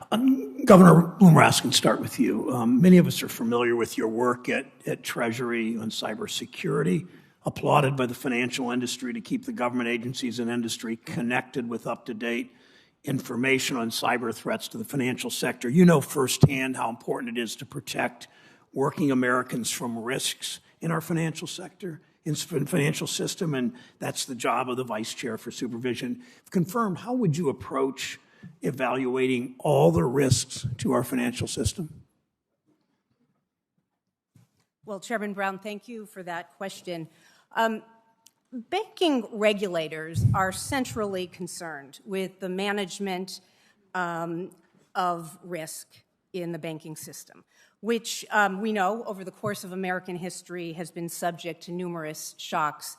Governor Bloom, Raskin, start with you. Many of us are familiar with your work at Treasury on cybersecurity, applauded by the financial industry to keep the government agencies and industry connected with up-to-date information on cyber threats to the financial sector. You know firsthand how important it is to protect working Americans from risks in our financial sector, in financial system, and that's the job of the Vice Chair for Supervision. Confirmed, how would you approach evaluating all the risks to our financial system? Well, Chairman Brown, thank you for that question. Banking regulators are centrally concerned with the management of risk in the banking system, which we know over the course of American history has been subject to numerous shocks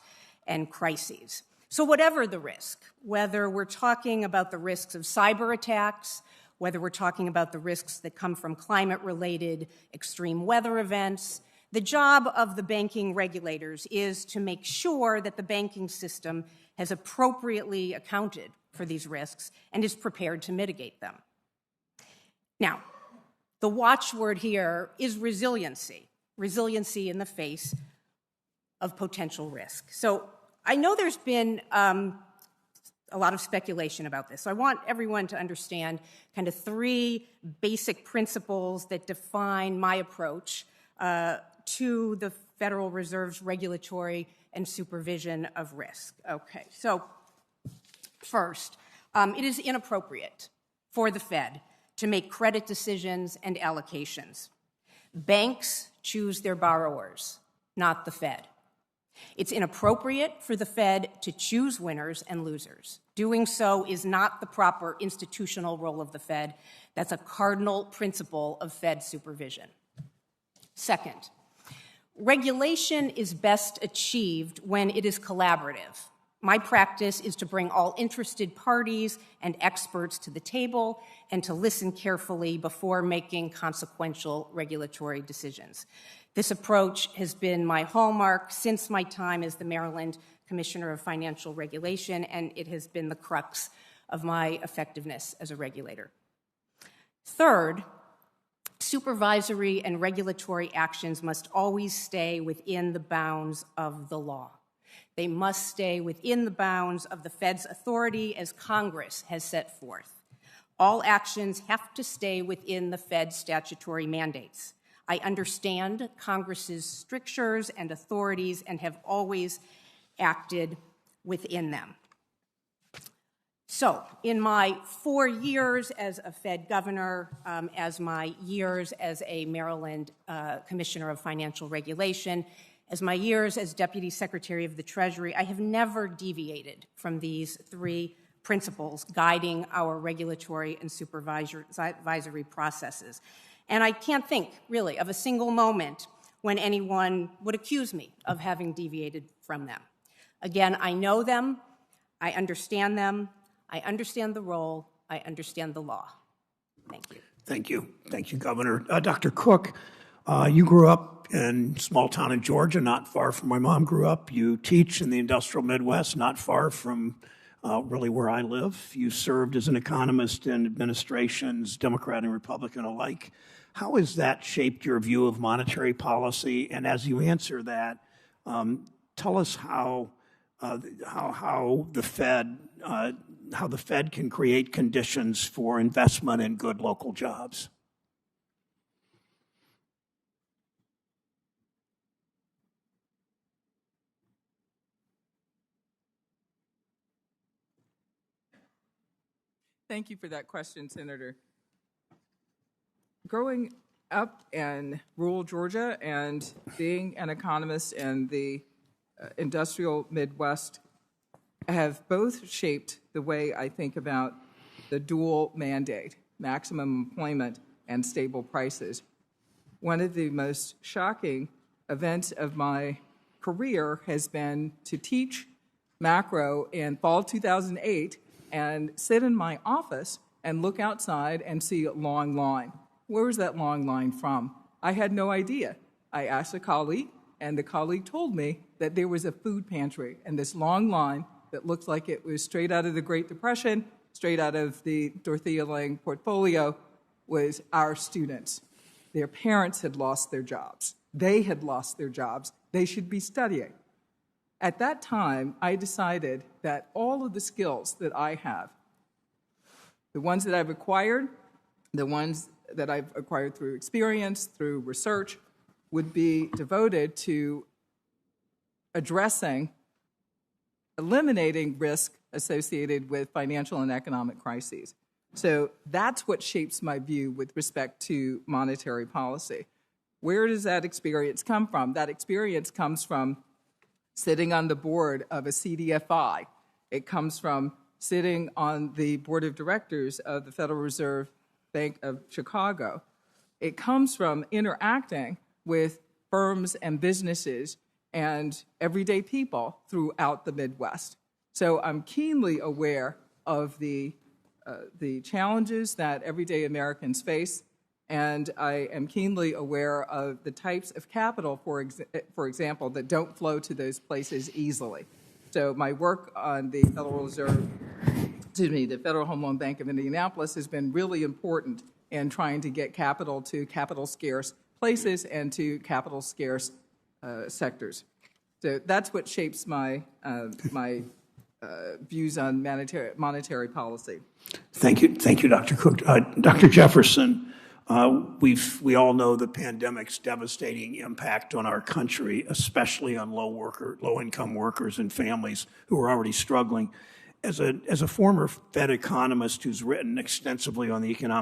and crises. So whatever the risk, whether we're talking about the risks of cyber attacks, whether we're talking about the risks that come from climate-related extreme weather events, the job of the banking regulators is to make sure that the banking system has appropriately accounted for these risks and is prepared to mitigate them. Now, the watchword here is resiliency, resiliency in the face of potential risk. So I know there's been a lot of speculation about this. So I want everyone to understand kind of three basic principles that define my approach to the Federal Reserve's regulatory and supervision of risk. Okay, so first, it is inappropriate for the Fed to make credit decisions and allocations. Banks choose their borrowers, not the Fed. It's inappropriate for the Fed to choose winners and losers. Doing so is not the proper institutional role of the Fed. That's a cardinal principle of Fed supervision. Second, regulation is best achieved when it is collaborative. My practice is to bring all interested parties and experts to the table and to listen carefully before making consequential regulatory decisions. This approach has been my hallmark since my time as the Maryland Commissioner of Financial Regulation, and it has been the crux of my effectiveness as a regulator. Third, supervisory and regulatory actions must always stay within the bounds of the law. They must stay within the bounds of the Fed's authority as Congress has set forth. All actions have to stay within the Fed's statutory mandates. I understand Congress's strictures and authorities and have always acted within them. So, in my 4 years as a Fed governor, as my years as a Maryland Commissioner of Financial Regulation, as my years as Deputy Secretary of the Treasury, I have never deviated from these three principles guiding our regulatory and supervisory processes. And I can't think, really, of a single moment when anyone would accuse me of having deviated from them. Again, I know them, I understand the role, I understand the law. Thank you. Thank you. Thank you, Governor. Dr. Cook, you grew up in a small town in Georgia, not far from where my mom grew up. You teach in the industrial Midwest, not far from really where I live. You served as an economist in administrations, Democrat and Republican alike. How has that shaped your view of monetary policy? And as you answer that, tell us how the Fed can create conditions for investment in good local jobs. Thank you for that question, Senator. Growing up in rural Georgia and being an economist in the industrial Midwest have both shaped the way I think about the dual mandate, maximum employment and stable prices. One of the most shocking events of my career has been to teach macro in fall 2008 and sit in my office and look outside and see a long line. Where was that long line from? I had no idea. I asked a colleague, and the colleague told me that there was a food pantry and this long line that looked like it was straight out of the Great Depression, straight out of the Dorothea Lange portfolio, was our students. Their parents had lost their jobs. They had lost their jobs. They should be studying. At that time, I decided that all of the skills that I have, the ones that I've acquired, the ones that I've acquired through experience, through research, would be devoted to eliminating risk associated with financial and economic crises. So that's what shapes my view with respect to monetary policy. Where does that experience come from? That experience comes from sitting on the board of a CDFI. It comes from sitting on the board of directors of the Federal Reserve Bank of Chicago. It comes from interacting with firms and businesses and everyday people throughout the Midwest. So I'm keenly aware of the challenges that everyday Americans face, and I am keenly aware of the types of capital, for example, that don't flow to those places easily. So my work on the the Federal Home Loan Bank of Indianapolis has been really important in trying to get capital to capital-scarce places and to capital-scarce sectors. So that's what shapes my views on monetary policy. Thank you, Dr. Cook. Dr. Jefferson, we all know the pandemic's devastating impact on our country, especially on low-income workers and families who are already struggling. As a former Fed economist who's written extensively on the economic